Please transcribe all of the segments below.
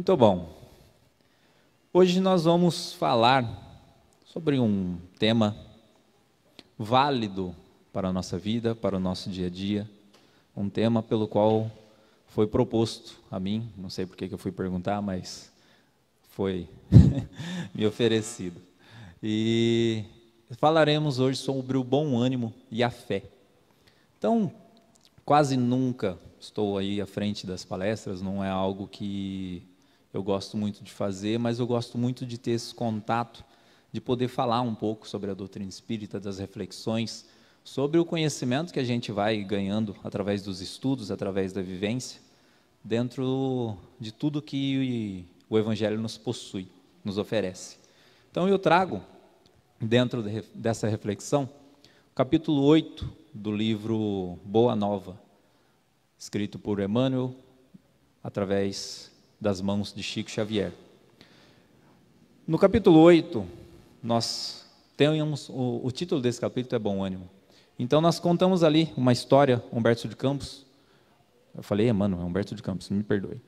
Muito bom. Hoje nós vamos falar sobre um tema válido para a nossa vida, para o nosso dia a dia, um tema pelo qual foi proposto a mim, não sei por que eu fui perguntar, mas foi me oferecido. E falaremos hoje sobre o bom ânimo e a fé. Então, quase nunca estou aí à frente das palestras, não é algo que eu gosto muito de fazer, mas eu gosto muito de ter esse contato, de poder falar um pouco sobre a doutrina espírita, das reflexões, sobre o conhecimento que a gente vai ganhando através dos estudos, através da vivência, dentro de tudo que o Evangelho nos possui, nos oferece. Então eu trago, dentro dessa reflexão, o capítulo 8 do livro Boa Nova, escrito por Emmanuel, através das mãos de Chico Xavier. No capítulo 8, nós temos, o título desse capítulo é Bom Ânimo. Então nós contamos ali uma história, Humberto de Campos, eu falei Emmanuel, é Humberto de Campos, me perdoe.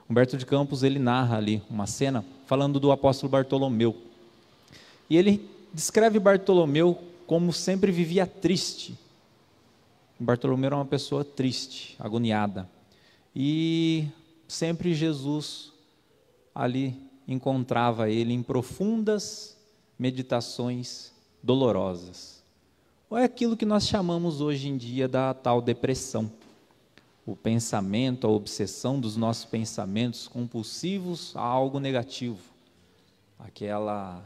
Humberto de Campos, ele narra ali uma cena, falando do apóstolo Bartolomeu. E ele descreve Bartolomeu como sempre vivia triste. Bartolomeu era uma pessoa triste, agoniada. E sempre Jesus ali encontrava ele em profundas meditações dolorosas. Ou é aquilo que nós chamamos hoje em dia da tal depressão. O pensamento, a obsessão dos nossos pensamentos compulsivos a algo negativo. Aquela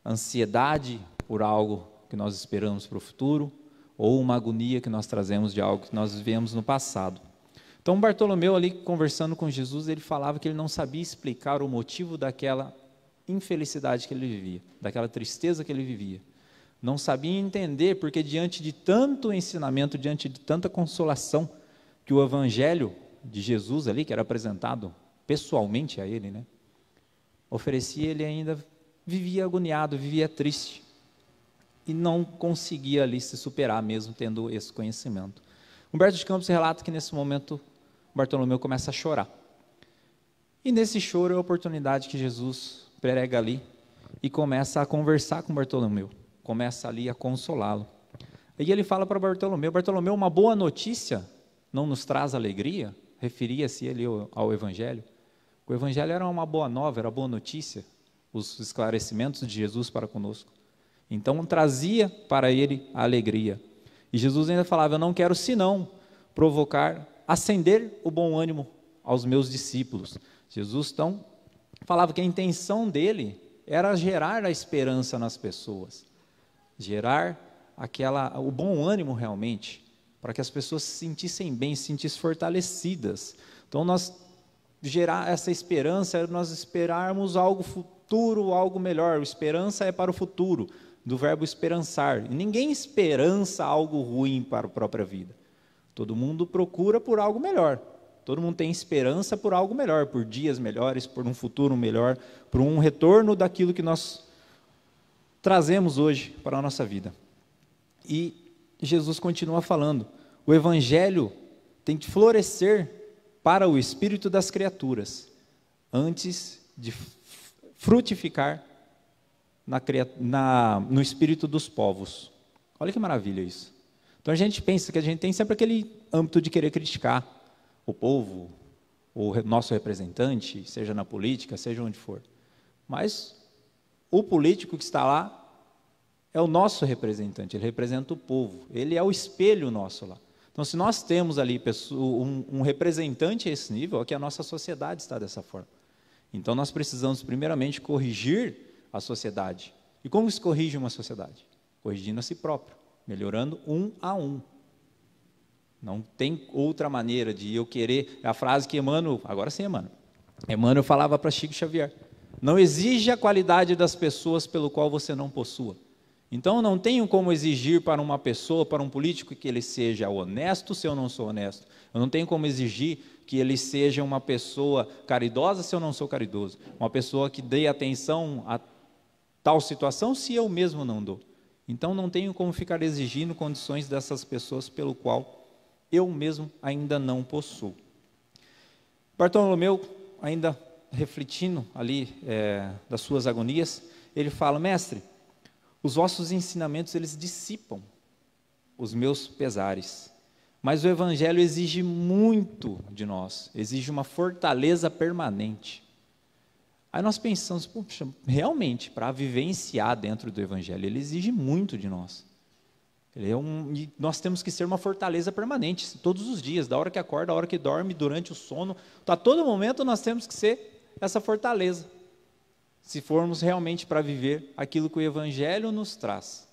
ansiedade por algo que nós esperamos para o futuro, ou uma agonia que nós trazemos de algo que nós vivemos no passado. Então Bartolomeu ali conversando com Jesus, ele falava que ele não sabia explicar o motivo daquela infelicidade que ele vivia, daquela tristeza que ele vivia. Não sabia entender porque diante de tanto ensinamento, diante de tanta consolação, que o Evangelho de Jesus ali, que era apresentado pessoalmente a ele, né, oferecia, ele ainda vivia agoniado, vivia triste. E não conseguia ali se superar, mesmo tendo esse conhecimento. Humberto de Campos relata que nesse momento Bartolomeu começa a chorar. E nesse choro é a oportunidade que Jesus prega ali e começa a conversar com Bartolomeu, começa ali a consolá-lo. E ele fala para Bartolomeu, Bartolomeu, uma boa notícia não nos traz alegria? Referia-se ele ao Evangelho. O Evangelho era uma boa nova, era boa notícia, os esclarecimentos de Jesus para conosco. Então trazia para ele a alegria. E Jesus ainda falava, eu não quero senão provocar, acender o bom ânimo aos meus discípulos. Jesus então falava que a intenção dele era gerar a esperança nas pessoas, gerar o bom ânimo realmente, para que as pessoas se sentissem bem, se sentissem fortalecidas. Então nós gerar essa esperança, nós esperarmos algo futuro, algo melhor. Esperança é para o futuro, do verbo esperançar. E ninguém esperança algo ruim para a própria vida. Todo mundo procura por algo melhor. Todo mundo tem esperança por algo melhor, por dias melhores, por um futuro melhor, por um retorno daquilo que nós trazemos hoje para a nossa vida. E Jesus continua falando, o Evangelho tem que florescer para o espírito das criaturas, antes de frutificar no espírito dos povos. Olha que maravilha isso. Então a gente pensa que a gente tem sempre aquele âmbito de querer criticar o povo, o nosso representante, seja na política, seja onde for. Mas o político que está lá é o nosso representante, ele representa o povo, ele é o espelho nosso lá. Então se nós temos ali um representante a esse nível, é que a nossa sociedade está dessa forma. Então nós precisamos primeiramente corrigir a sociedade. E como se corrige uma sociedade? Corrigindo a si próprio, melhorando um a um. Não tem outra maneira de eu querer, a frase que Emmanuel, agora sim Emmanuel falava para Chico Xavier, não exige a qualidade das pessoas pelo qual você não possua. Então eu não tenho como exigir para uma pessoa, para um político, que ele seja honesto se eu não sou honesto. Eu não tenho como exigir que ele seja uma pessoa caridosa se eu não sou caridoso. Uma pessoa que dê atenção a tal situação se eu mesmo não dou. Então não tenho como ficar exigindo condições dessas pessoas pelo qual eu mesmo ainda não possuo. Bartolomeu ainda refletindo ali das suas agonias, ele fala: mestre, os vossos ensinamentos, eles dissipam os meus pesares, mas o evangelho exige muito de nós, exige uma fortaleza permanente. Aí nós pensamos, poxa, realmente, para vivenciar dentro do evangelho, ele exige muito de nós. E nós temos que ser uma fortaleza permanente, todos os dias, da hora que acorda, da hora que dorme, durante o sono, a todo momento nós temos que ser essa fortaleza, se formos realmente para viver aquilo que o evangelho nos traz.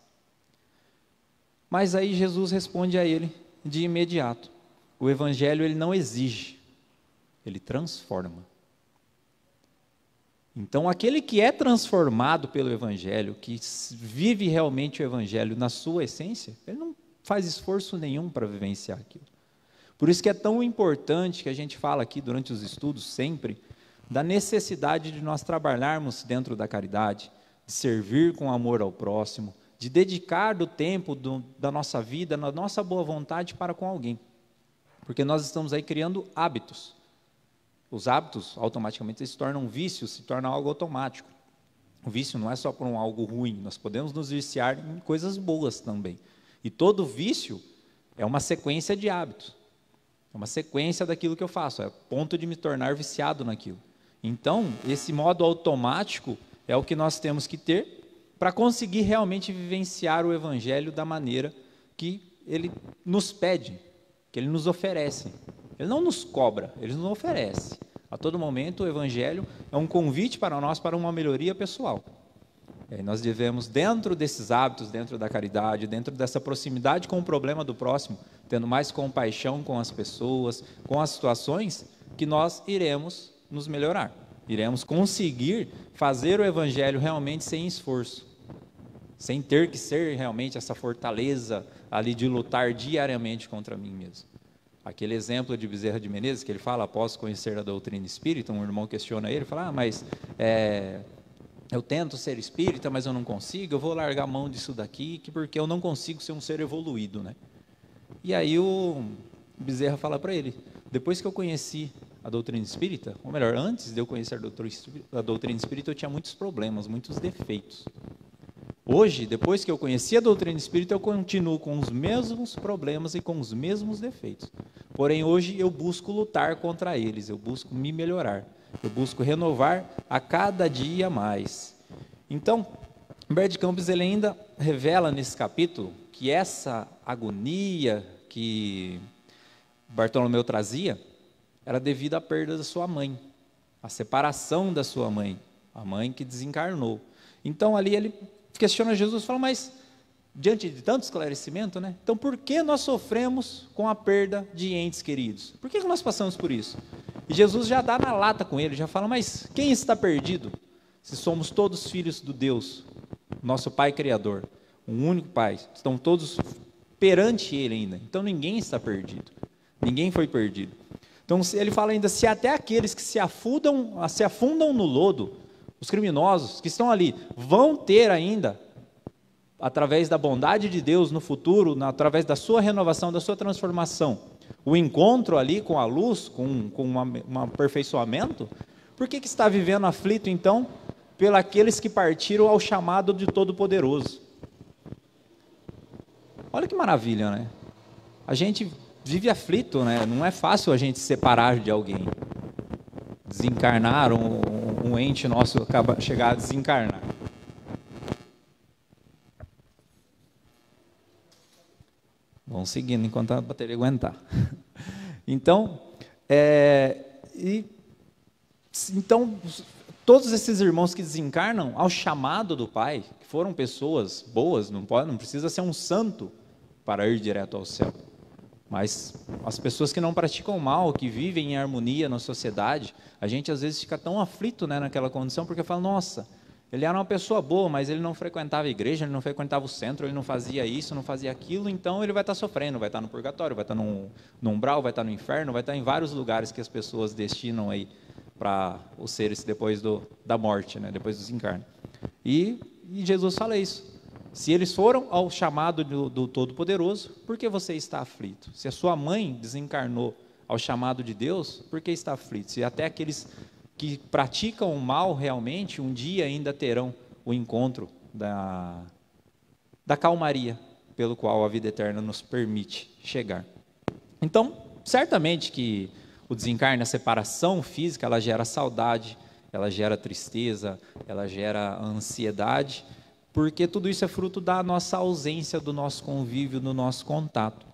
Mas aí Jesus responde a ele de imediato: o evangelho, ele não exige, ele transforma. Então, aquele que é transformado pelo evangelho, que vive realmente o evangelho na sua essência, ele não faz esforço nenhum para vivenciar aquilo. Por isso que é tão importante que a gente fala aqui durante os estudos sempre da necessidade de nós trabalharmos dentro da caridade, de servir com amor ao próximo, de dedicar do tempo da nossa vida, da nossa boa vontade para com alguém. Porque nós estamos aí criando hábitos. Os hábitos, automaticamente, se tornam vícios, se tornam algo automático. O vício não é só por algo ruim, nós podemos nos viciar em coisas boas também. E todo vício é uma sequência de hábitos. É uma sequência daquilo que eu faço, é o ponto de me tornar viciado naquilo. Então, esse modo automático é o que nós temos que ter para conseguir realmente vivenciar o evangelho da maneira que ele nos pede, que ele nos oferece. Ele não nos cobra, ele nos oferece. A todo momento o evangelho é um convite para nós para uma melhoria pessoal. Nós devemos, dentro desses hábitos, dentro da caridade, dentro dessa proximidade com o problema do próximo, tendo mais compaixão com as pessoas, com as situações, que nós iremos nos melhorar. Iremos conseguir fazer o evangelho realmente sem esforço, sem ter que ser realmente essa fortaleza ali de lutar diariamente contra mim mesmo. Aquele exemplo de Bezerra de Menezes, que ele fala, após conhecer a doutrina espírita, um irmão questiona ele, fala, mas eu tento ser espírita, mas eu não consigo, eu vou largar a mão disso daqui, porque eu não consigo ser um ser evoluído, né? E aí o Bezerra fala para ele, depois que eu conheci a doutrina espírita, ou melhor, antes de eu conhecer a doutrina espírita, eu tinha muitos problemas, muitos defeitos. Hoje, depois que eu conheci a doutrina espírita, eu continuo com os mesmos problemas e com os mesmos defeitos. Porém, hoje eu busco lutar contra eles, eu busco me melhorar, eu busco renovar a cada dia mais. Então, Humberto de Campos, ele ainda revela nesse capítulo que essa agonia que Bartolomeu trazia era devido à perda da sua mãe, à separação da sua mãe, a mãe que desencarnou. Então, ali ele questiona Jesus, fala, mas diante de tanto esclarecimento, né? Então por que nós sofremos com a perda de entes queridos? Por que nós passamos por isso? E Jesus já dá na lata com ele, já fala, mas quem está perdido? Se somos todos filhos do Deus, nosso Pai Criador, um único Pai, estão todos perante Ele ainda, então ninguém está perdido, ninguém foi perdido. Então ele fala ainda, se até aqueles que se afundam no lodo, os criminosos que estão ali, vão ter ainda, através da bondade de Deus no futuro, através da sua renovação, da sua transformação, o encontro ali com a luz, com um aperfeiçoamento, por que está vivendo aflito então, pelos que partiram ao chamado de Todo-Poderoso? Olha que maravilha, né? A gente vive aflito, né? Não é fácil a gente se separar de alguém. Desencarnar, um ente nosso chegar a desencarnar. Vamos seguindo enquanto a bateria aguentar. Então, todos esses irmãos que desencarnam ao chamado do Pai, que foram pessoas boas, não precisa ser um santo para ir direto ao céu. Mas as pessoas que não praticam mal, que vivem em harmonia na sociedade, a gente às vezes fica tão aflito, né, naquela condição, porque fala, nossa, ele era uma pessoa boa, mas ele não frequentava a igreja, ele não frequentava o centro, ele não fazia isso, não fazia aquilo, então ele vai estar sofrendo, vai estar no purgatório, vai estar no umbral, vai estar no inferno, vai estar em vários lugares que as pessoas destinam aí para os seres depois da morte, né, depois do desencarne. E Jesus fala isso. Se eles foram ao chamado do Todo-Poderoso, por que você está aflito? Se a sua mãe desencarnou ao chamado de Deus, por que está aflito? Se até aqueles que praticam o mal realmente, um dia ainda terão o encontro da calmaria, pelo qual a vida eterna nos permite chegar. Então, certamente que o desencarne, a separação física, ela gera saudade, ela gera tristeza, ela gera ansiedade, porque tudo isso é fruto da nossa ausência, do nosso convívio, do nosso contato.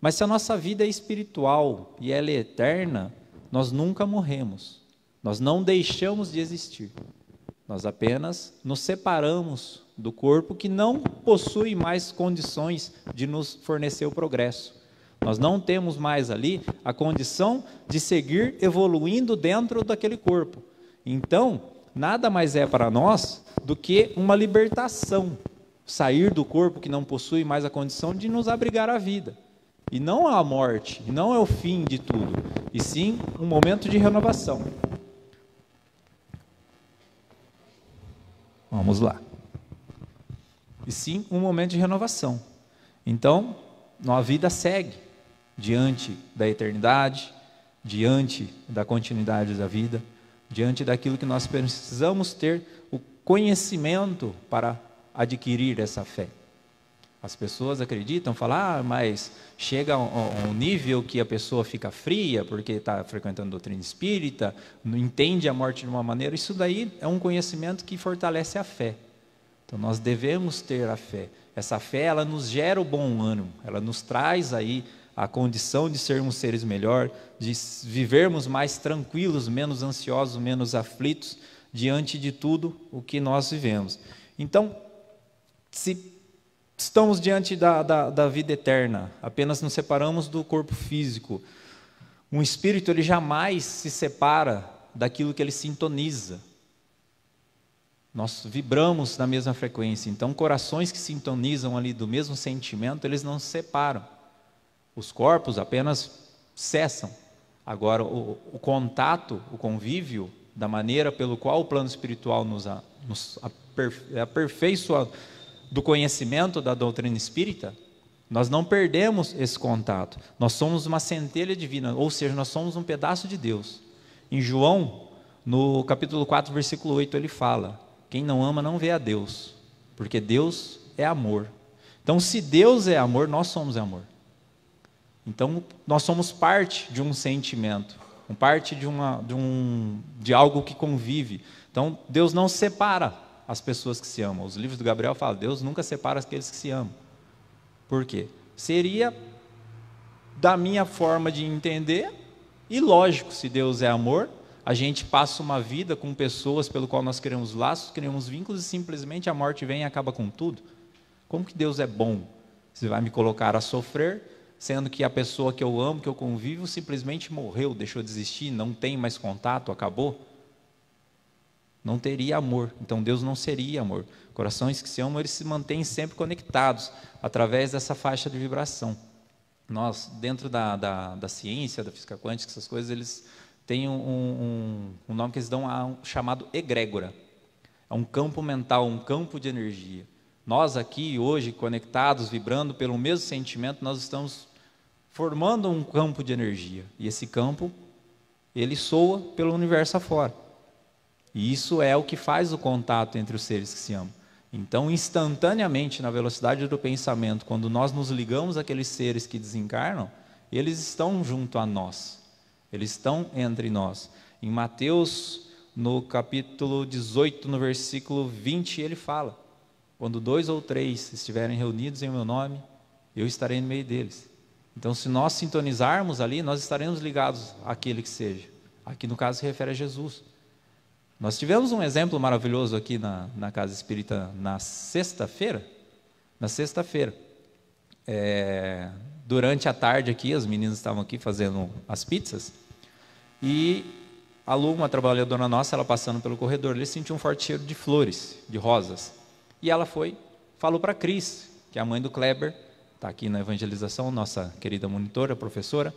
Mas se a nossa vida é espiritual e ela é eterna, nós nunca morremos, nós não deixamos de existir, nós apenas nos separamos do corpo que não possui mais condições de nos fornecer o progresso. Nós não temos mais ali a condição de seguir evoluindo dentro daquele corpo. Então, nada mais é para nós do que uma libertação, sair do corpo que não possui mais a condição de nos abrigar à vida. E não a morte, e não é o fim de tudo, e sim um momento de renovação. Vamos lá. E sim um momento de renovação. Então, a vida segue diante da eternidade, diante da continuidade da vida, diante daquilo que nós precisamos ter o conhecimento para adquirir essa fé. As pessoas acreditam, falam, mas chega a um nível que a pessoa fica fria, porque está frequentando doutrina espírita, não entende a morte de uma maneira. Isso daí é um conhecimento que fortalece a fé. Então nós devemos ter a fé. Essa fé, ela nos gera o bom ânimo, ela nos traz aí a condição de sermos seres melhores, de vivermos mais tranquilos, menos ansiosos, menos aflitos, diante de tudo o que nós vivemos. Então, se estamos diante da vida eterna, apenas nos separamos do corpo físico, um espírito ele jamais se separa daquilo que ele sintoniza. Nós vibramos na mesma frequência, então corações que sintonizam ali do mesmo sentimento, eles não se separam. Os corpos apenas cessam. Agora, o contato, o convívio, da maneira pelo qual o plano espiritual nos aperfeiçoa do conhecimento da doutrina espírita, nós não perdemos esse contato. Nós somos uma centelha divina, ou seja, nós somos um pedaço de Deus. Em João, no capítulo 4, versículo 8, ele fala: quem não ama não vê a Deus, porque Deus é amor. Então, se Deus é amor, nós somos amor. Então, nós somos parte de um sentimento, parte de algo que convive. Então, Deus não separa as pessoas que se amam. Os livros do Gabriel falam, Deus nunca separa aqueles que se amam. Por quê? Seria da minha forma de entender, e lógico, se Deus é amor, a gente passa uma vida com pessoas pelo qual nós criamos laços, criamos vínculos, e simplesmente a morte vem e acaba com tudo. Como que Deus é bom? Você vai me colocar a sofrer, sendo que a pessoa que eu amo, que eu convivo, simplesmente morreu, deixou de existir, não tem mais contato, acabou? Não teria amor, então Deus não seria amor. Corações que se amam, eles se mantêm sempre conectados, através dessa faixa de vibração. Nós, dentro da ciência, da física quântica, essas coisas, eles têm um nome que eles dão chamado egrégora. É um campo mental, um campo de energia. Nós aqui, hoje, conectados, vibrando pelo mesmo sentimento, nós estamos formando um campo de energia, e esse campo, ele soa pelo universo afora, e isso é o que faz o contato entre os seres que se amam. Então, instantaneamente, na velocidade do pensamento, quando nós nos ligamos àqueles seres que desencarnam, eles estão junto a nós, eles estão entre nós. Em Mateus, no capítulo 18, no versículo 20, ele fala: quando 2 ou 3 estiverem reunidos em meu nome, eu estarei no meio deles. Então, se nós sintonizarmos ali, nós estaremos ligados àquele que seja. Aqui, no caso, se refere a Jesus. Nós tivemos um exemplo maravilhoso aqui na Casa Espírita na sexta-feira. Durante a tarde aqui, as meninas estavam aqui fazendo as pizzas, e a Lu, uma trabalhadora nossa, ela passando pelo corredor, ele sentiu um forte cheiro de flores, de rosas. E ela falou para a Cris, que é a mãe do Kleber, está aqui na evangelização, nossa querida monitora, professora,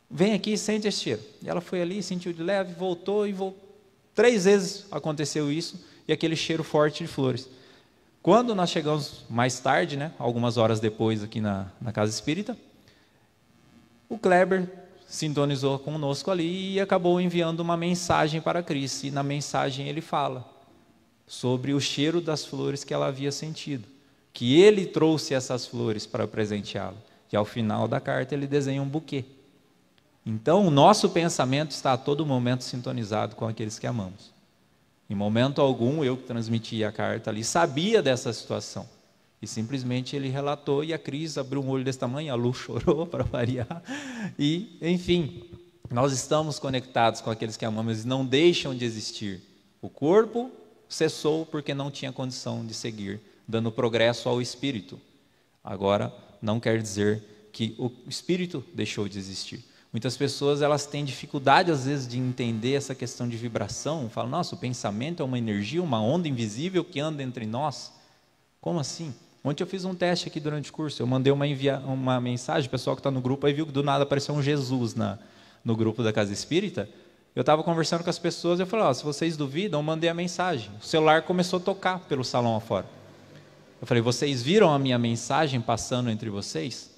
vem aqui e sente esse cheiro. E ela foi ali, sentiu de leve, voltou. 3 vezes aconteceu isso, e aquele cheiro forte de flores. Quando nós chegamos mais tarde, algumas horas depois aqui na Casa Espírita, o Kleber sintonizou conosco ali e acabou enviando uma mensagem para Cris. E na mensagem ele fala sobre o cheiro das flores que ela havia sentido, que ele trouxe essas flores para presenteá-la. E ao final da carta ele desenha um buquê. Então o nosso pensamento está a todo momento sintonizado com aqueles que amamos. Em momento algum eu que transmiti a carta ali sabia dessa situação. E simplesmente ele relatou e a Cris abriu um olho desse tamanho, a Lu chorou para variar. E, enfim, nós estamos conectados com aqueles que amamos e não deixam de existir. O corpo cessou porque não tinha condição de seguir, dando progresso ao espírito. Agora, não quer dizer que o espírito deixou de existir. Muitas pessoas elas têm dificuldade, às vezes, de entender essa questão de vibração. Falam, nossa, o pensamento é uma energia, uma onda invisível que anda entre nós. Como assim? Ontem eu fiz um teste aqui durante o curso, eu mandei uma mensagem, o pessoal que está no grupo aí viu que do nada apareceu um Jesus no grupo da Casa Espírita. Eu estava conversando com as pessoas, eu falei, se vocês duvidam, eu mandei a mensagem. O celular começou a tocar pelo salão afora. Eu falei, vocês viram a minha mensagem passando entre vocês?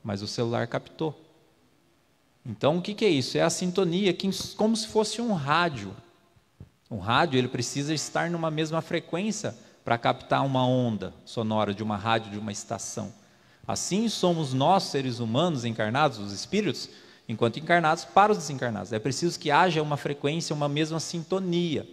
Mas o celular captou. Então, o que é isso? É a sintonia, como se fosse um rádio. Um rádio, ele precisa estar numa mesma frequência para captar uma onda sonora de uma rádio, de uma estação. Assim somos nós, seres humanos encarnados, os espíritos, enquanto encarnados, para os desencarnados. É preciso que haja uma frequência, uma mesma sintonia.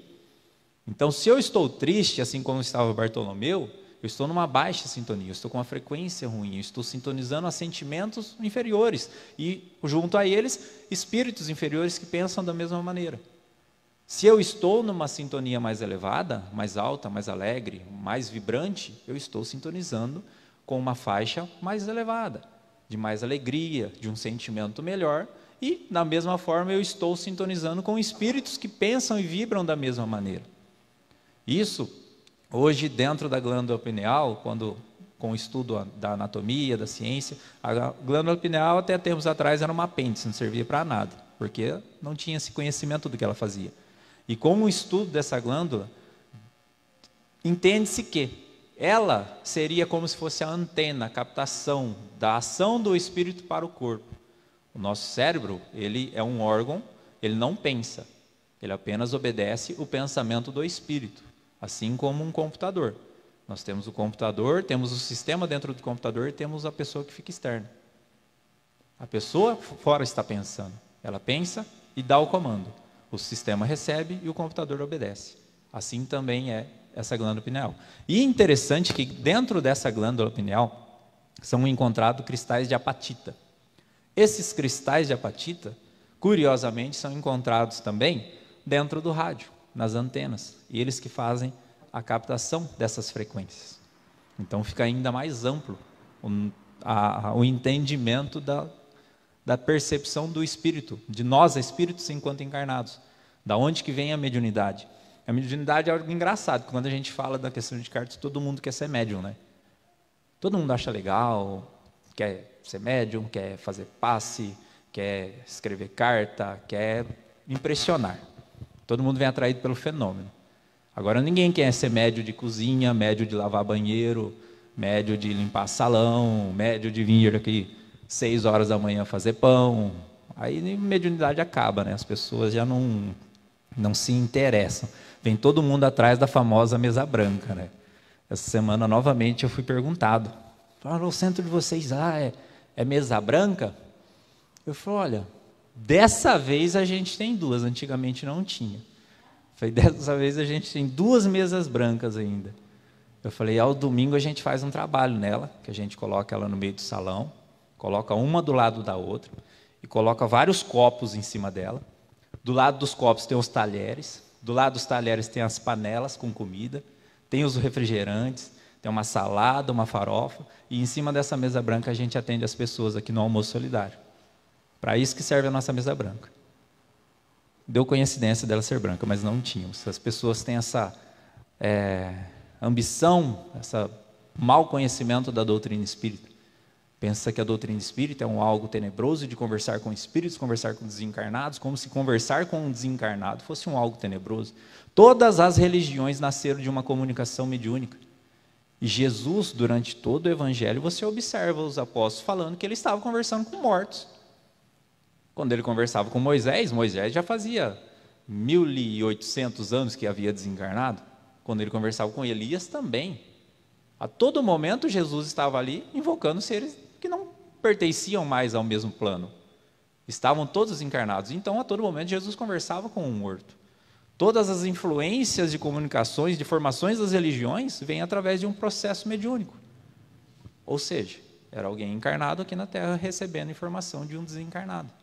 Então, se eu estou triste, assim como estava Bartolomeu, eu estou numa baixa sintonia, eu estou com uma frequência ruim, eu estou sintonizando a sentimentos inferiores. E, junto a eles, espíritos inferiores que pensam da mesma maneira. Se eu estou numa sintonia mais elevada, mais alta, mais alegre, mais vibrante, eu estou sintonizando com uma faixa mais elevada, de mais alegria, de um sentimento melhor, e, da mesma forma, eu estou sintonizando com espíritos que pensam e vibram da mesma maneira. Isso, hoje, dentro da glândula pineal, com o estudo da anatomia, da ciência, a glândula pineal, até tempos atrás, era uma apêndice, não servia para nada, porque não tinha esse conhecimento do que ela fazia. E com o estudo dessa glândula, entende-se que ela seria como se fosse a antena, a captação da ação do espírito para o corpo. O nosso cérebro, ele é um órgão, ele não pensa, ele apenas obedece o pensamento do espírito, assim como um computador. Nós temos o computador, temos o sistema dentro do computador e temos a pessoa que fica externa. A pessoa fora está pensando, ela pensa e dá o comando. O sistema recebe e o computador obedece. Assim também é essa glândula pineal. E interessante que dentro dessa glândula pineal são encontrados cristais de apatita. Esses cristais de apatita, curiosamente, são encontrados também dentro do rádio, nas antenas. E eles que fazem a captação dessas frequências. Então fica ainda mais amplo o entendimento da percepção do espírito, de nós espíritos enquanto encarnados. Da onde que vem a mediunidade? A mediunidade é algo engraçado, quando a gente fala da questão de cartas, todo mundo quer ser médium, né? Todo mundo acha legal, quer ser médium, quer fazer passe, quer escrever carta, quer impressionar. Todo mundo vem atraído pelo fenômeno. Agora ninguém quer ser médium de cozinha, médium de lavar banheiro, médium de limpar salão, médium de vir aqui 6 horas da manhã fazer pão. Aí a mediunidade acaba, né? As pessoas já não se interessam. Vem todo mundo atrás da famosa mesa branca, né? Essa semana, novamente, eu fui perguntado. Falaram, o centro de vocês é mesa branca? Eu falei, olha, dessa vez a gente tem 2, antigamente não tinha. Falei, dessa vez a gente tem 2 mesas brancas ainda. Eu falei, ao domingo a gente faz um trabalho nela, que a gente coloca ela no meio do salão, coloca uma do lado da outra, e coloca vários copos em cima dela. Do lado dos copos tem os talheres, do lado dos talheres tem as panelas com comida, tem os refrigerantes, tem uma salada, uma farofa, e em cima dessa mesa branca a gente atende as pessoas aqui no almoço solidário. Para isso que serve a nossa mesa branca. Deu coincidência dela ser branca, mas não tínhamos. As pessoas têm essa ambição, esse mau conhecimento da doutrina espírita. Pensa que a doutrina espírita é algo tenebroso de conversar com espíritos, conversar com desencarnados, como se conversar com um desencarnado fosse algo tenebroso. Todas as religiões nasceram de uma comunicação mediúnica. E Jesus, durante todo o evangelho, você observa os apóstolos falando que ele estava conversando com mortos. Quando ele conversava com Moisés, Moisés já fazia 1.800 anos que havia desencarnado. Quando ele conversava com Elias também. A todo momento Jesus estava ali invocando seres que não pertenciam mais ao mesmo plano. Estavam todos encarnados. Então, a todo momento, Jesus conversava com um morto. Todas as influências de comunicações, de formações das religiões, vêm através de um processo mediúnico. Ou seja, era alguém encarnado aqui na Terra recebendo informação de um desencarnado.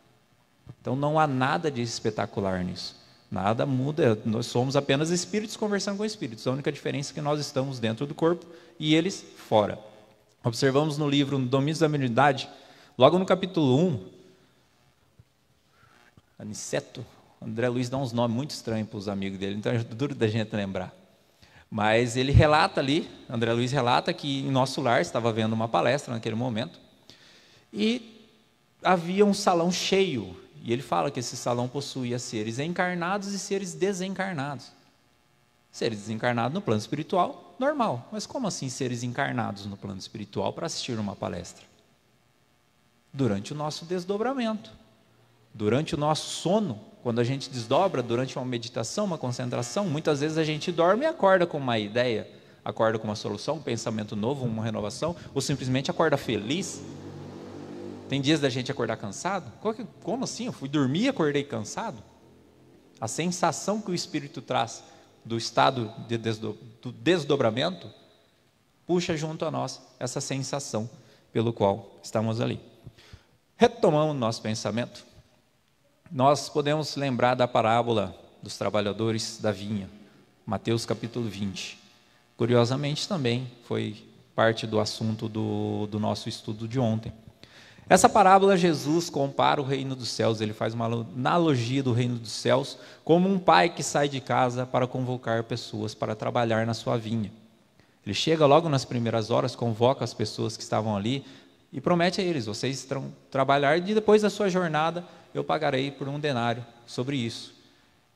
Então, não há nada de espetacular nisso. Nada muda, nós somos apenas espíritos conversando com espíritos. A única diferença é que nós estamos dentro do corpo e eles fora. Observamos no livro Domínios da Mediunidade, logo no capítulo 1, Aniceto, André Luiz dá uns nomes muito estranhos para os amigos dele, então é duro da gente lembrar. Mas ele relata ali, André Luiz relata que em nosso lar estava havendo uma palestra naquele momento, e havia um salão cheio, e ele fala que esse salão possuía seres encarnados e seres desencarnados. Seres desencarnados no plano espiritual, normal. Mas como assim seres encarnados no plano espiritual para assistir uma palestra? Durante o nosso desdobramento, durante o nosso sono, quando a gente desdobra, durante uma meditação, uma concentração, muitas vezes a gente dorme e acorda com uma ideia, acorda com uma solução, um pensamento novo, uma renovação, ou simplesmente acorda feliz. Tem dias da gente acordar cansado? Como assim? Eu fui dormir e acordei cansado? A sensação que o espírito traz do estado do desdobramento puxa junto a nós essa sensação pelo qual estamos ali. Retomando o nosso pensamento, nós podemos lembrar da parábola dos trabalhadores da vinha, Mateus capítulo 20. Curiosamente também foi parte do assunto do nosso estudo de ontem. Essa parábola, Jesus compara o reino dos céus, ele faz uma analogia do reino dos céus como um pai que sai de casa para convocar pessoas para trabalhar na sua vinha. Ele chega logo nas primeiras horas, convoca as pessoas que estavam ali e promete a eles: vocês vão trabalhar e depois da sua jornada eu pagarei por 1 denário sobre isso.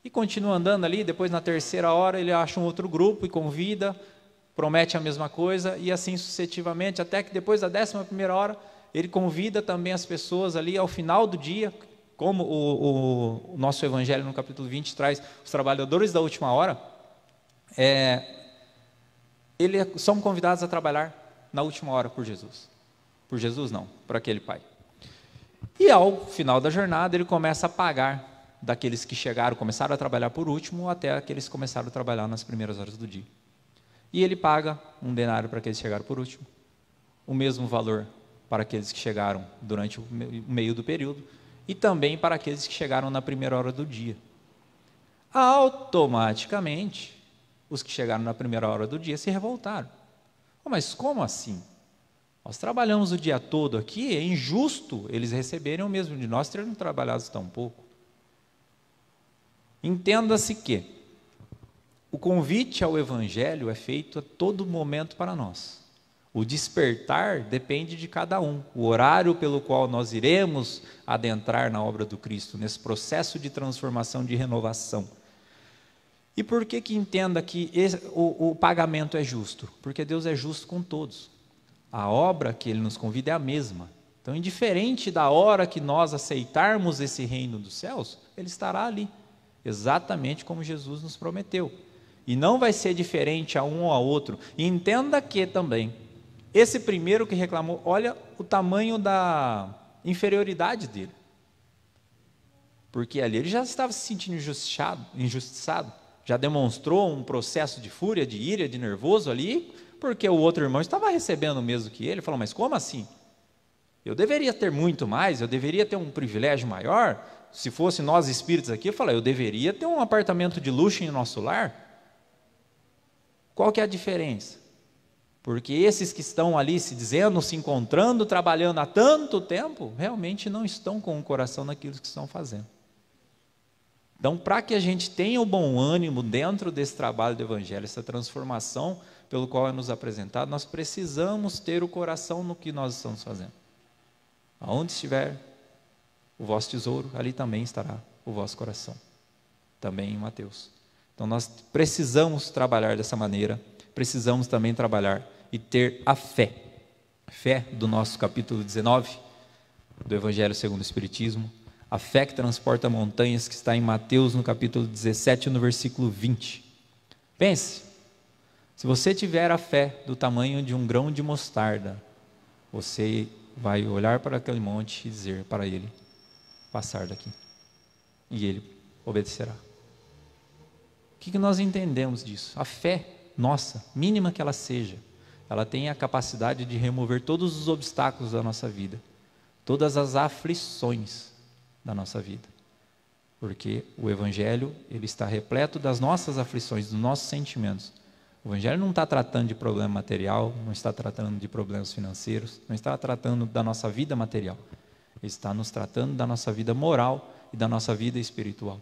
E continua andando ali, depois na terceira hora ele acha um outro grupo e convida, promete a mesma coisa e assim sucessivamente, até que depois da 11ª hora, ele convida também as pessoas ali ao final do dia, como o nosso evangelho no capítulo 20 traz, os trabalhadores da última hora, eles são convidados a trabalhar na última hora por Jesus. Por Jesus não, por aquele pai. E ao final da jornada ele começa a pagar daqueles que começaram a trabalhar por último, até aqueles que começaram a trabalhar nas primeiras horas do dia. E ele paga 1 denário para aqueles que chegaram por último, o mesmo valor para aqueles que chegaram durante o meio do período, e também para aqueles que chegaram na primeira hora do dia. Automaticamente, os que chegaram na primeira hora do dia se revoltaram. Mas como assim? Nós trabalhamos o dia todo aqui, é injusto eles receberem o mesmo de nós, terem trabalhado tão pouco. Entenda-se que o convite ao Evangelho é feito a todo momento para nós. O despertar depende de cada um. O horário pelo qual nós iremos adentrar na obra do Cristo, nesse processo de transformação, de renovação. E por que entenda que o pagamento é justo? Porque Deus é justo com todos. A obra que Ele nos convida é a mesma. Então, indiferente da hora que nós aceitarmos esse reino dos céus, Ele estará ali, exatamente como Jesus nos prometeu. E não vai ser diferente a um ou a outro. E entenda que também, esse primeiro que reclamou, olha o tamanho da inferioridade dele. Porque ali ele já estava se sentindo injustiçado, já demonstrou um processo de fúria, de ira, de nervoso ali, porque o outro irmão estava recebendo o mesmo que ele. Falou: mas como assim? Eu deveria ter muito mais, eu deveria ter um privilégio maior. Se fosse nós espíritos aqui, eu falei: eu deveria ter um apartamento de luxo em nosso lar. Qual que é a diferença? Porque esses que estão ali se dizendo, se encontrando, trabalhando há tanto tempo, realmente não estão com o coração naquilo que estão fazendo. Então, para que a gente tenha o bom ânimo dentro desse trabalho do Evangelho, essa transformação pelo qual é nos apresentado, nós precisamos ter o coração no que nós estamos fazendo. Aonde estiver o vosso tesouro, ali também estará o vosso coração. Também em Mateus. Então, nós precisamos trabalhar dessa maneira, precisamos também trabalhar e ter a fé do nosso capítulo 19, do Evangelho segundo o Espiritismo, A fé que transporta montanhas, que está em Mateus, no capítulo 17, no versículo 20. Pense, se você tiver a fé do tamanho de um grão de mostarda, você vai olhar para aquele monte e dizer para ele passar daqui. E ele obedecerá. O que nós entendemos disso? A fé nossa, mínima que ela seja, ela tem a capacidade de remover todos os obstáculos da nossa vida, todas as aflições da nossa vida. Porque o Evangelho, ele está repleto das nossas aflições, dos nossos sentimentos. O Evangelho não está tratando de problema material, não está tratando de problemas financeiros, não está tratando da nossa vida material. Ele está nos tratando da nossa vida moral e da nossa vida espiritual.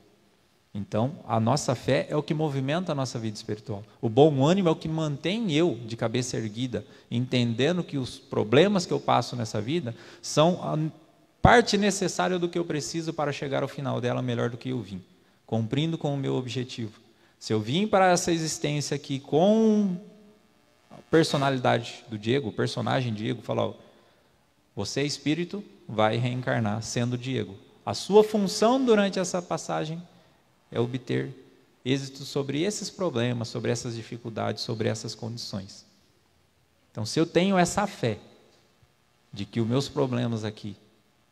Então, a nossa fé é o que movimenta a nossa vida espiritual. O bom ânimo é o que mantém eu de cabeça erguida, entendendo que os problemas que eu passo nessa vida são a parte necessária do que eu preciso para chegar ao final dela melhor do que eu vim, cumprindo com o meu objetivo. Se eu vim para essa existência aqui com a personalidade do Diego, o personagem Diego, falar, ó, você é espírito, vai reencarnar sendo Diego. A sua função durante essa passagem é obter êxito sobre esses problemas, sobre essas dificuldades, sobre essas condições. Então, se eu tenho essa fé de que os meus problemas aqui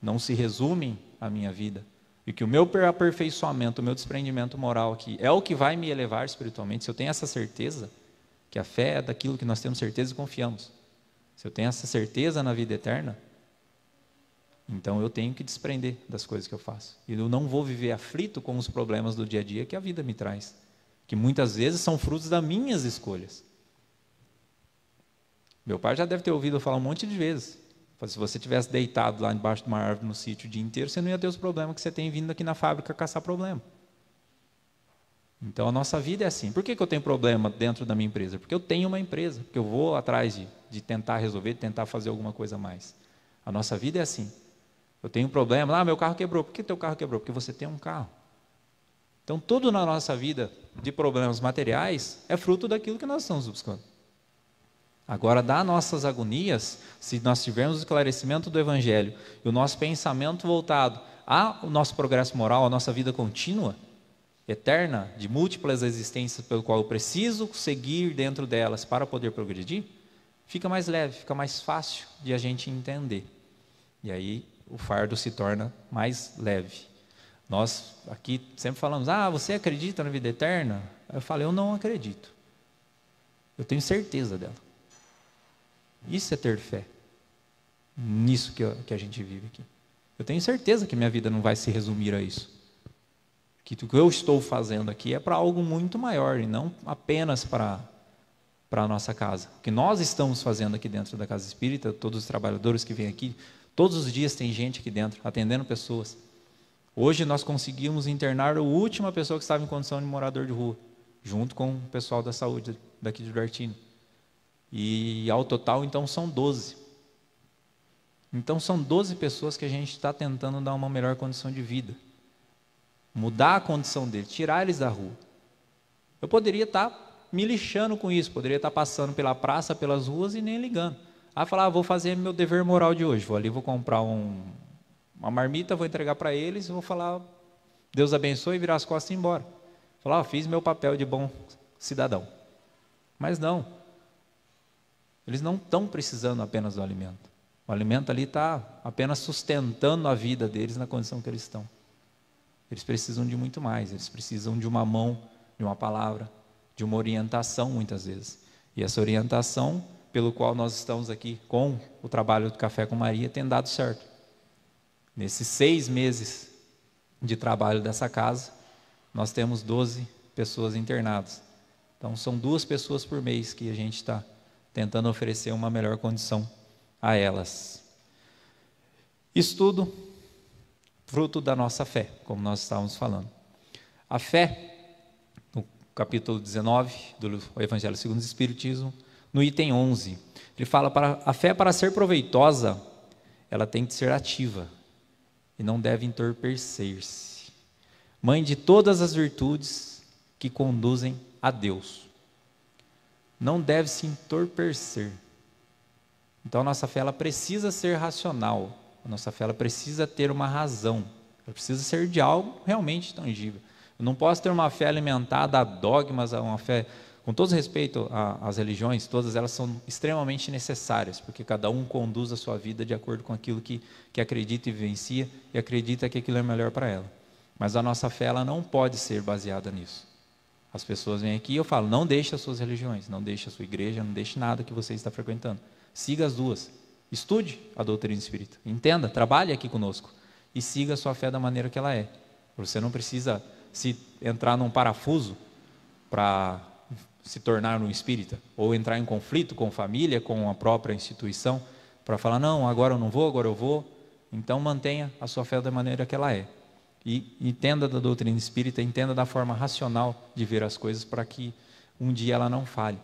não se resumem à minha vida, e que o meu aperfeiçoamento, o meu desprendimento moral aqui é o que vai me elevar espiritualmente, se eu tenho essa certeza, que a fé é daquilo que nós temos certeza e confiamos, se eu tenho essa certeza na vida eterna, então eu tenho que desprender das coisas que eu faço. E eu não vou viver aflito com os problemas do dia a dia que a vida me traz, que muitas vezes são frutos das minhas escolhas. Meu pai já deve ter ouvido eu falar um monte de vezes. Se você tivesse deitado lá embaixo de uma árvore no sítio o dia inteiro, você não ia ter os problemas que você tem vindo aqui na fábrica caçar problema. Então a nossa vida é assim. Por que eu tenho problema dentro da minha empresa? Porque eu tenho uma empresa, porque eu vou atrás de tentar resolver, de tentar fazer alguma coisa a mais. A nossa vida é assim. Eu tenho um problema, meu carro quebrou. Por que teu carro quebrou? Porque você tem um carro. Então tudo na nossa vida de problemas materiais é fruto daquilo que nós estamos buscando. Agora, das nossas agonias, se nós tivermos o esclarecimento do Evangelho e o nosso pensamento voltado ao nosso progresso moral, à nossa vida contínua, eterna, de múltiplas existências pelo qual eu preciso seguir dentro delas para poder progredir, fica mais leve, fica mais fácil de a gente entender. E aí o fardo se torna mais leve. Nós aqui sempre falamos, você acredita na vida eterna? Eu falei, eu não acredito. Eu tenho certeza dela. Isso é ter fé, nisso que a gente vive aqui. Eu tenho certeza que minha vida não vai se resumir a isso. Que o que eu estou fazendo aqui é para algo muito maior e não apenas para a nossa casa. O que nós estamos fazendo aqui dentro da Casa Espírita, todos os trabalhadores que vêm aqui, todos os dias tem gente aqui dentro, atendendo pessoas. Hoje nós conseguimos internar a última pessoa que estava em condição de morador de rua, junto com o pessoal da saúde daqui de Duartino. E ao total, então, são 12. Então, são 12 pessoas que a gente está tentando dar uma melhor condição de vida. Mudar a condição deles, tirar eles da rua. Eu poderia estar me lixando com isso, poderia estar passando pela praça, pelas ruas e nem ligando. Falar, vou fazer meu dever moral de hoje, vou ali, vou comprar uma marmita, vou entregar para eles, vou falar, Deus abençoe, virar as costas e ir embora. Falar, fiz meu papel de bom cidadão. Mas não. Eles não estão precisando apenas do alimento. O alimento ali está apenas sustentando a vida deles na condição que eles estão. Eles precisam de muito mais. Eles precisam de uma mão, de uma palavra, de uma orientação muitas vezes. E essa orientação, pelo qual nós estamos aqui com o trabalho do Café com Maria, tem dado certo. Nesses 6 meses de trabalho dessa casa, nós temos 12 pessoas internadas. Então são 2 pessoas por mês que a gente está tentando oferecer uma melhor condição a elas. Isso tudo fruto da nossa fé, como nós estávamos falando. A fé, no capítulo 19 do Evangelho segundo o Espiritismo, no item 11, ele fala, a fé para ser proveitosa, ela tem que ser ativa e não deve entorpecer-se. Mãe de todas as virtudes que conduzem a Deus. Não deve se entorpecer. Então a nossa fé ela precisa ser racional, a nossa fé ela precisa ter uma razão Ela precisa ser de algo realmente tangível. Eu não posso ter uma fé alimentada a dogmas, a uma fé, com todo respeito às religiões, todas elas são extremamente necessárias, porque cada um conduz a sua vida de acordo com aquilo que acredita e vivencia, e acredita que aquilo é melhor para ela. Mas a nossa fé, ela não pode ser baseada nisso. As pessoas vêm aqui e eu falo, não deixe as suas religiões, não deixe a sua igreja, não deixe nada que você está frequentando. Siga as duas. Estude a doutrina espírita. Entenda, trabalhe aqui conosco. E siga a sua fé da maneira que ela é. Você não precisa se entrar num parafuso para se tornar um espírita, ou entrar em conflito com família, com a própria instituição, para falar, não, agora eu não vou, agora eu vou. Então mantenha a sua fé da maneira que ela é. E entenda da doutrina espírita, entenda da forma racional de ver as coisas, para que um dia ela não falhe.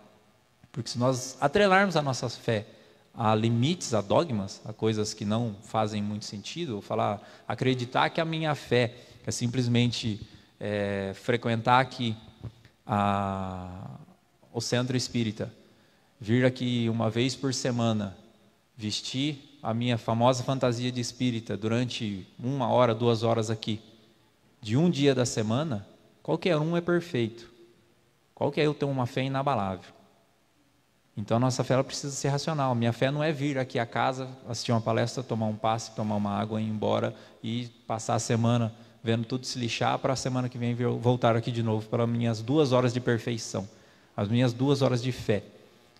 Porque se nós atrelarmos a nossa fé a limites, a dogmas, a coisas que não fazem muito sentido, ou falar, acreditar que a minha fé é simplesmente frequentar aqui o centro espírita, vir aqui uma vez por semana, vestir a minha famosa fantasia de espírita durante 1 hora, 2 horas aqui, de um dia da semana, qualquer um é perfeito, qualquer um tem uma fé inabalável. Então a nossa fé ela precisa ser racional. Minha fé não é vir aqui à casa, assistir uma palestra, tomar um passe, tomar uma água, ir embora e passar a semana vendo tudo se lixar, para a semana que vem voltar aqui de novo para minhas 2 horas de perfeição, as minhas 2 horas de fé.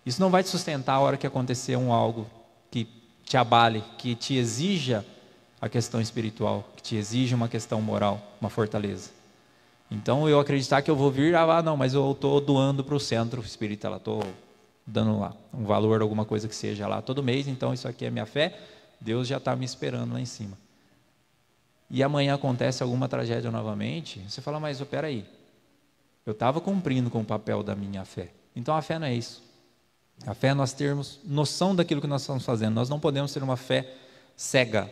Isso não vai te sustentar a hora que acontecer algo que te abale, que te exija a questão espiritual, que te exija uma questão moral, uma fortaleza. Então eu acreditar que eu vou vir, não, mas eu estou doando para o centro espírita, estou dando lá um valor, alguma coisa que seja lá todo mês, então isso aqui é minha fé, Deus já está me esperando lá em cima. E amanhã acontece alguma tragédia novamente, você fala, mas espera aí, eu estava cumprindo com o papel da minha fé. Então a fé não é isso. A fé é nós termos noção daquilo que nós estamos fazendo, nós não podemos ter uma fé cega.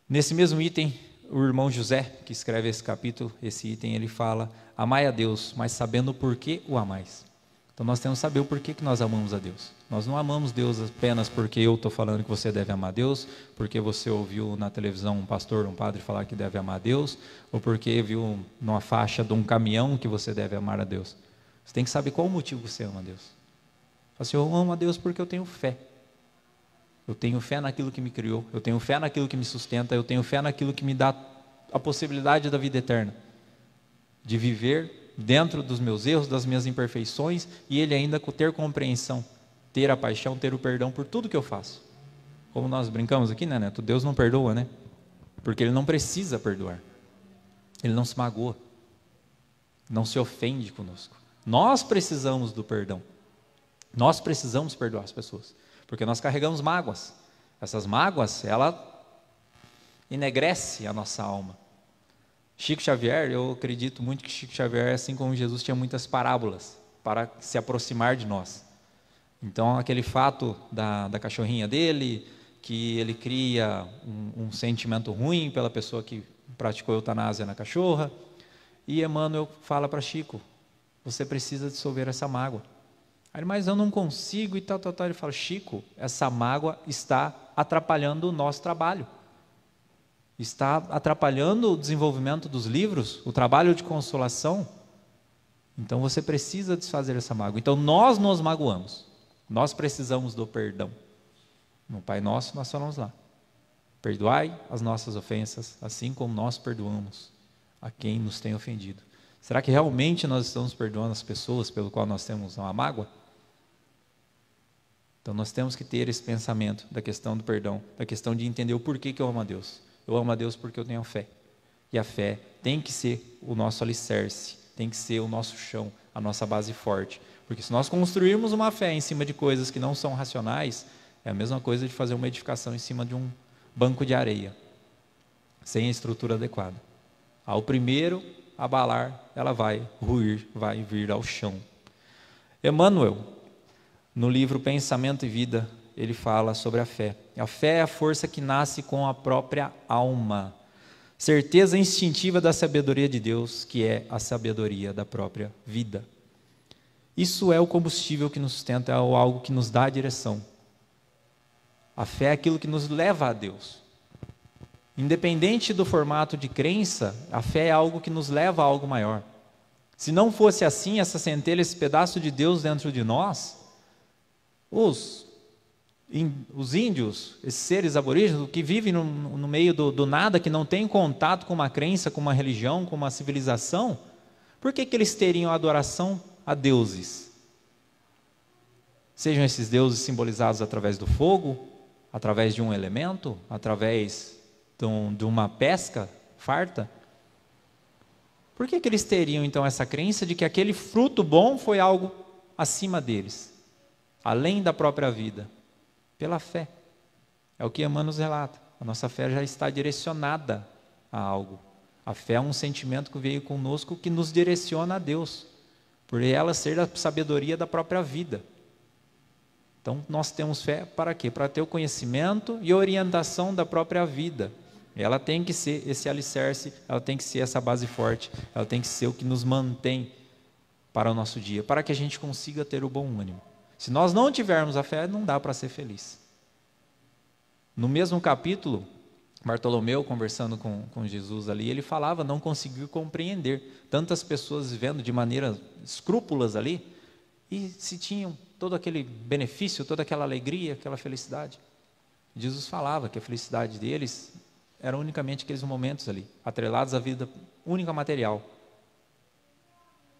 Nesse mesmo item, o irmão José, que escreve esse capítulo, esse item, ele fala, amai a Deus, mas sabendo por que o amais. Então nós temos que saber o porquê que nós amamos a Deus. Nós não amamos Deus apenas porque eu estou falando que você deve amar a Deus, porque você ouviu na televisão um pastor, um padre falar que deve amar a Deus, ou porque viu numa faixa de um caminhão que você deve amar a Deus. Você tem que saber qual o motivo você ama a Deus. Assim, eu amo a Deus porque eu tenho fé. Eu tenho fé naquilo que me criou, eu tenho fé naquilo que me sustenta, eu tenho fé naquilo que me dá a possibilidade da vida eterna, de viver dentro dos meus erros, das minhas imperfeições, e Ele ainda ter compreensão, ter a paixão, ter o perdão por tudo que eu faço. Como nós brincamos aqui, né, Neto? Deus não perdoa, né? Porque Ele não precisa perdoar. Ele não se magoa, não se ofende conosco. Nós precisamos do perdão. Nós precisamos perdoar as pessoas, porque nós carregamos mágoas. Essas mágoas, ela enegrece a nossa alma. Chico Xavier, eu acredito muito que Chico Xavier, assim como Jesus, tinha muitas parábolas para se aproximar de nós. Então, aquele fato da cachorrinha dele, que ele cria um sentimento ruim pela pessoa que praticou eutanásia na cachorra, e Emmanuel fala para Chico, você precisa dissolver essa mágoa. Aí, mas eu não consigo e tal. Ele fala, Chico, essa mágoa está atrapalhando o nosso trabalho. Está atrapalhando o desenvolvimento dos livros, o trabalho de consolação. Então você precisa desfazer essa mágoa. Então nós nos magoamos, nós precisamos do perdão. No Pai Nosso nós falamos lá, perdoai as nossas ofensas, assim como nós perdoamos a quem nos tem ofendido. Será que realmente nós estamos perdoando as pessoas pelo qual nós temos uma mágoa? Então nós temos que ter esse pensamento da questão do perdão, da questão de entender o porquê que eu amo a Deus. Eu amo a Deus porque eu tenho fé. E a fé tem que ser o nosso alicerce, tem que ser o nosso chão, a nossa base forte. Porque se nós construirmos uma fé em cima de coisas que não são racionais, é a mesma coisa de fazer uma edificação em cima de um banco de areia, sem a estrutura adequada. Ao primeiro abalar, ela vai ruir, vai vir ao chão. Emmanuel, no livro Pensamento e Vida, ele fala sobre a fé. A fé é a força que nasce com a própria alma. Certeza instintiva da sabedoria de Deus, que é a sabedoria da própria vida. Isso é o combustível que nos sustenta, é algo que nos dá a direção. A fé é aquilo que nos leva a Deus. Independente do formato de crença, a fé é algo que nos leva a algo maior. Se não fosse assim, essa centelha, esse pedaço de Deus dentro de nós, os índios, esses seres aborígenes, que vivem no meio do nada, que não têm contato com uma crença, com uma religião, com uma civilização, por que eles teriam adoração a deuses? Sejam esses deuses simbolizados através do fogo, através de um elemento, através de uma pesca farta. Por que eles teriam então essa crença de que aquele fruto bom foi algo acima deles, além da própria vida? Pela fé. É o que Emmanuel nos relata. A nossa fé já está direcionada a algo. A fé é um sentimento que veio conosco, que nos direciona a Deus, por ela ser a sabedoria da própria vida. Então nós temos fé para quê? Para ter o conhecimento e orientação da própria vida. Ela tem que ser esse alicerce, ela tem que ser essa base forte, ela tem que ser o que nos mantém para o nosso dia, para que a gente consiga ter o bom ânimo. Se nós não tivermos a fé, não dá para ser feliz. No mesmo capítulo, Bartolomeu, conversando com Jesus ali, ele falava não conseguir compreender tantas pessoas vivendo de maneira escrúpulas ali, e se tinham todo aquele benefício, toda aquela alegria, aquela felicidade. Jesus falava que a felicidade deles eram unicamente aqueles momentos ali, atrelados à vida única material.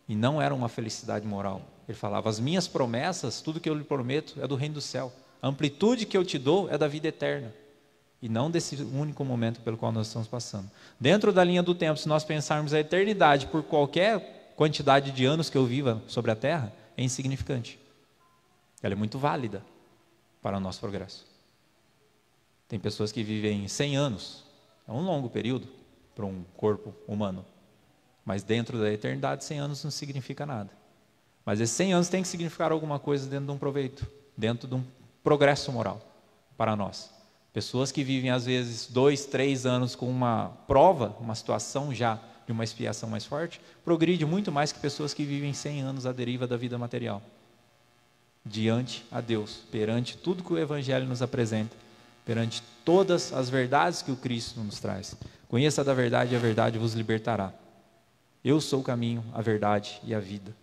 E não era uma felicidade moral. Ele falava, as minhas promessas, tudo que eu lhe prometo é do reino do céu. A amplitude que eu te dou é da vida eterna. E não desse único momento pelo qual nós estamos passando. Dentro da linha do tempo, se nós pensarmos a eternidade por qualquer quantidade de anos que eu viva sobre a terra, é insignificante. Ela é muito válida para o nosso progresso. Tem pessoas que vivem 100 anos. É um longo período para um corpo humano. Mas dentro da eternidade, 100 anos não significa nada. Mas esses 100 anos tem que significar alguma coisa dentro de um proveito, dentro de um progresso moral para nós. Pessoas que vivem às vezes 2, 3 anos com uma prova, uma situação já de uma expiação mais forte, progride muito mais que pessoas que vivem 100 anos à deriva da vida material. Diante a Deus, perante tudo que o Evangelho nos apresenta, perante todas as verdades que o Cristo nos traz. Conheça da verdade e a verdade vos libertará. Eu sou o caminho, a verdade e a vida.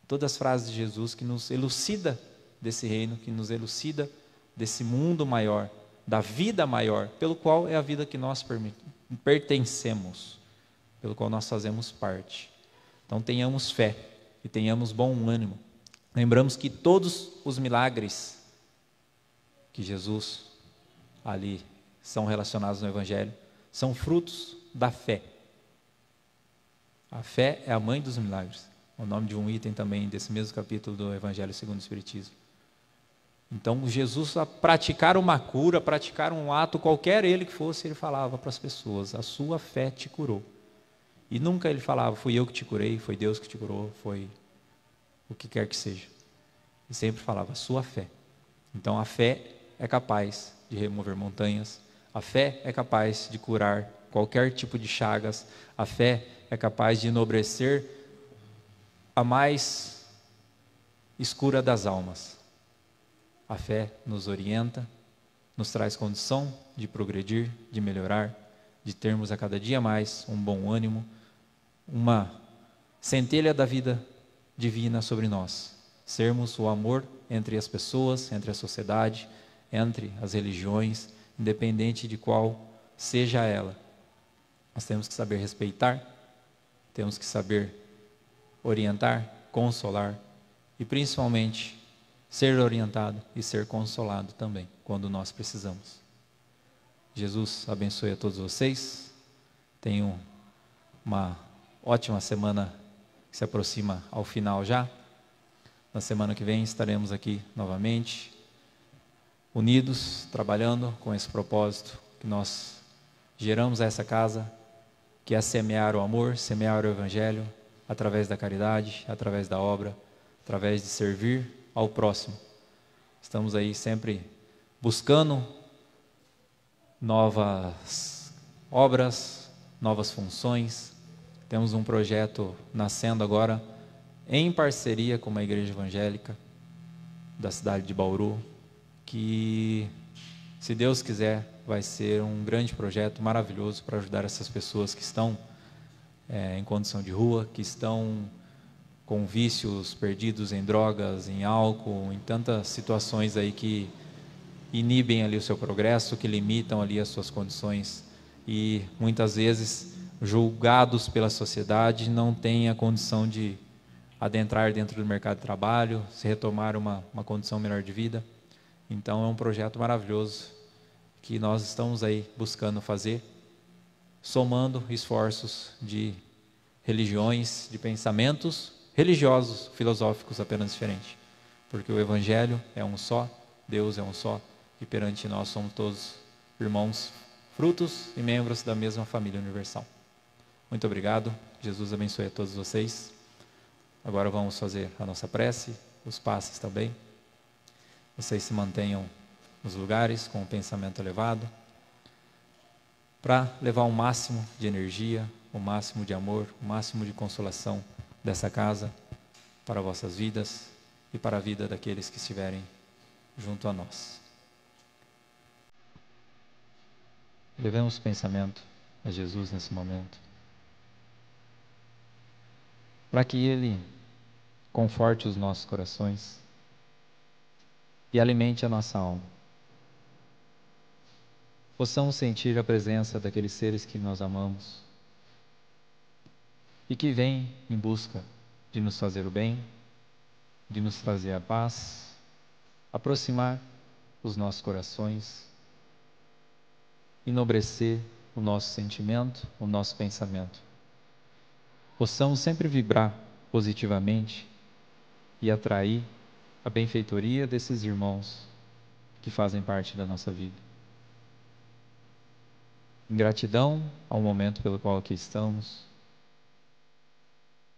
Todas as frases de Jesus que nos elucida desse reino, que nos elucida desse mundo maior, da vida maior, pelo qual é a vida que nós pertencemos, pelo qual nós fazemos parte. Então tenhamos fé e tenhamos bom ânimo. Lembramos que todos os milagres que Jesus ali são relacionados no Evangelho, são frutos da fé. A fé é a mãe dos milagres. O nome de um item também desse mesmo capítulo do Evangelho segundo o Espiritismo. Então Jesus, a praticar uma cura, praticar um ato, qualquer ele que fosse, ele falava para as pessoas, a sua fé te curou. E nunca ele falava, fui eu que te curei, foi Deus que te curou, foi o que quer que seja. Ele sempre falava, a sua fé. Então a fé é capaz de remover montanhas, a fé é capaz de curar qualquer tipo de chagas, a fé é capaz de enobrecer a mais escura das almas. A fé nos orienta, nos traz condição de progredir, de melhorar, de termos a cada dia mais um bom ânimo, uma centelha da vida divina sobre nós, sermos o amor entre as pessoas, entre a sociedade, entre as religiões, independente de qual seja ela. Nós temos que saber respeitar, temos que saber orientar, consolar e principalmente ser orientado e ser consolado também, quando nós precisamos. Jesus abençoe a todos vocês. Tenham uma ótima semana que se aproxima ao final já. Na semana que vem estaremos aqui novamente, unidos, trabalhando com esse propósito que nós geramos a essa casa, que é semear o amor, semear o Evangelho, através da caridade, através da obra, através de servir ao próximo. Estamos aí sempre buscando novas obras, novas funções. Temos um projeto nascendo agora, em parceria com uma igreja evangélica da cidade de Bauru, que, se Deus quiser, vai ser um grande projeto maravilhoso para ajudar essas pessoas que estão em condição de rua, que estão com vícios, perdidos em drogas, em álcool, em tantas situações aí que inibem ali o seu progresso, que limitam ali as suas condições e muitas vezes julgados pela sociedade não têm a condição de adentrar dentro do mercado de trabalho, se retomar uma condição melhor de vida. Então é um projeto maravilhoso que nós estamos aí buscando fazer, somando esforços de religiões, de pensamentos religiosos, filosóficos apenas diferentes, porque o Evangelho é um só, Deus é um só, e perante nós somos todos irmãos, frutos e membros da mesma família universal. Muito obrigado, Jesus abençoe a todos vocês. Agora vamos fazer a nossa prece, os passes também. Vocês se mantenham nos lugares com o pensamento elevado, para levar o máximo de energia, o máximo de amor, o máximo de consolação dessa casa para vossas vidas e para a vida daqueles que estiverem junto a nós. Levemos o pensamento a Jesus nesse momento, para que Ele conforte os nossos corações e alimente a nossa alma. Possamos sentir a presença daqueles seres que nós amamos e que vêm em busca de nos fazer o bem, de nos trazer a paz, aproximar os nossos corações, enobrecer o nosso sentimento, o nosso pensamento. Possamos sempre vibrar positivamente e atrair a benfeitoria desses irmãos que fazem parte da nossa vida. Em gratidão ao momento pelo qual aqui estamos,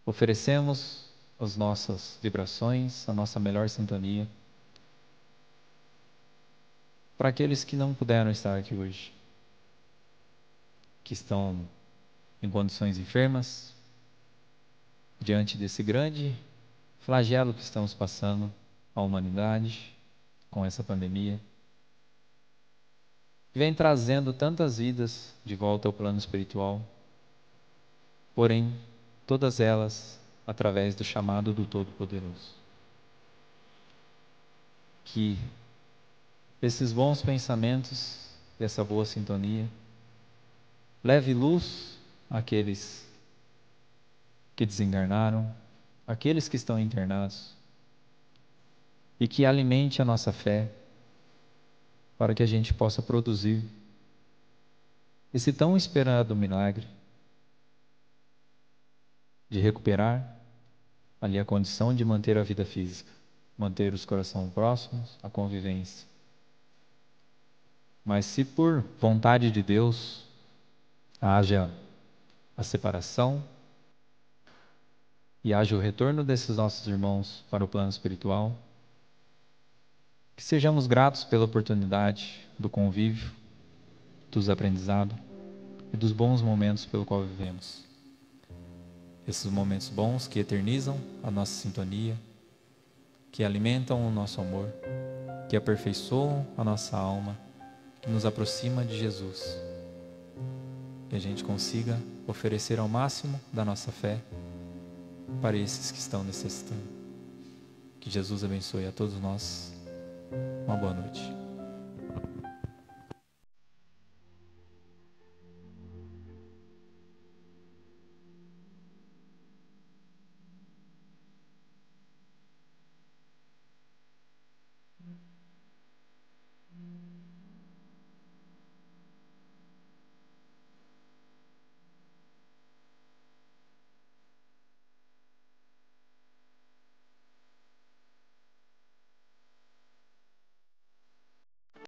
oferecemos as nossas vibrações, a nossa melhor sintonia para aqueles que não puderam estar aqui hoje, que estão em condições enfermas, diante desse grande flagelo que estamos passando, a humanidade, com essa pandemia, que vem trazendo tantas vidas de volta ao plano espiritual, porém, todas elas através do chamado do Todo-Poderoso. Que esses bons pensamentos, essa boa sintonia, leve luz àqueles que desencarnaram, àqueles que estão internados, e que alimente a nossa fé, para que a gente possa produzir esse tão esperado milagre de recuperar ali a condição de manter a vida física, manter os corações próximos, a convivência. Mas se por vontade de Deus haja a separação e haja o retorno desses nossos irmãos para o plano espiritual, que sejamos gratos pela oportunidade do convívio, dos aprendizados e dos bons momentos pelo qual vivemos. Esses momentos bons que eternizam a nossa sintonia, que alimentam o nosso amor, que aperfeiçoam a nossa alma, que nos aproxima de Jesus. Que a gente consiga oferecer ao máximo da nossa fé para esses que estão necessitando. Que Jesus abençoe a todos nós. Uma boa noite.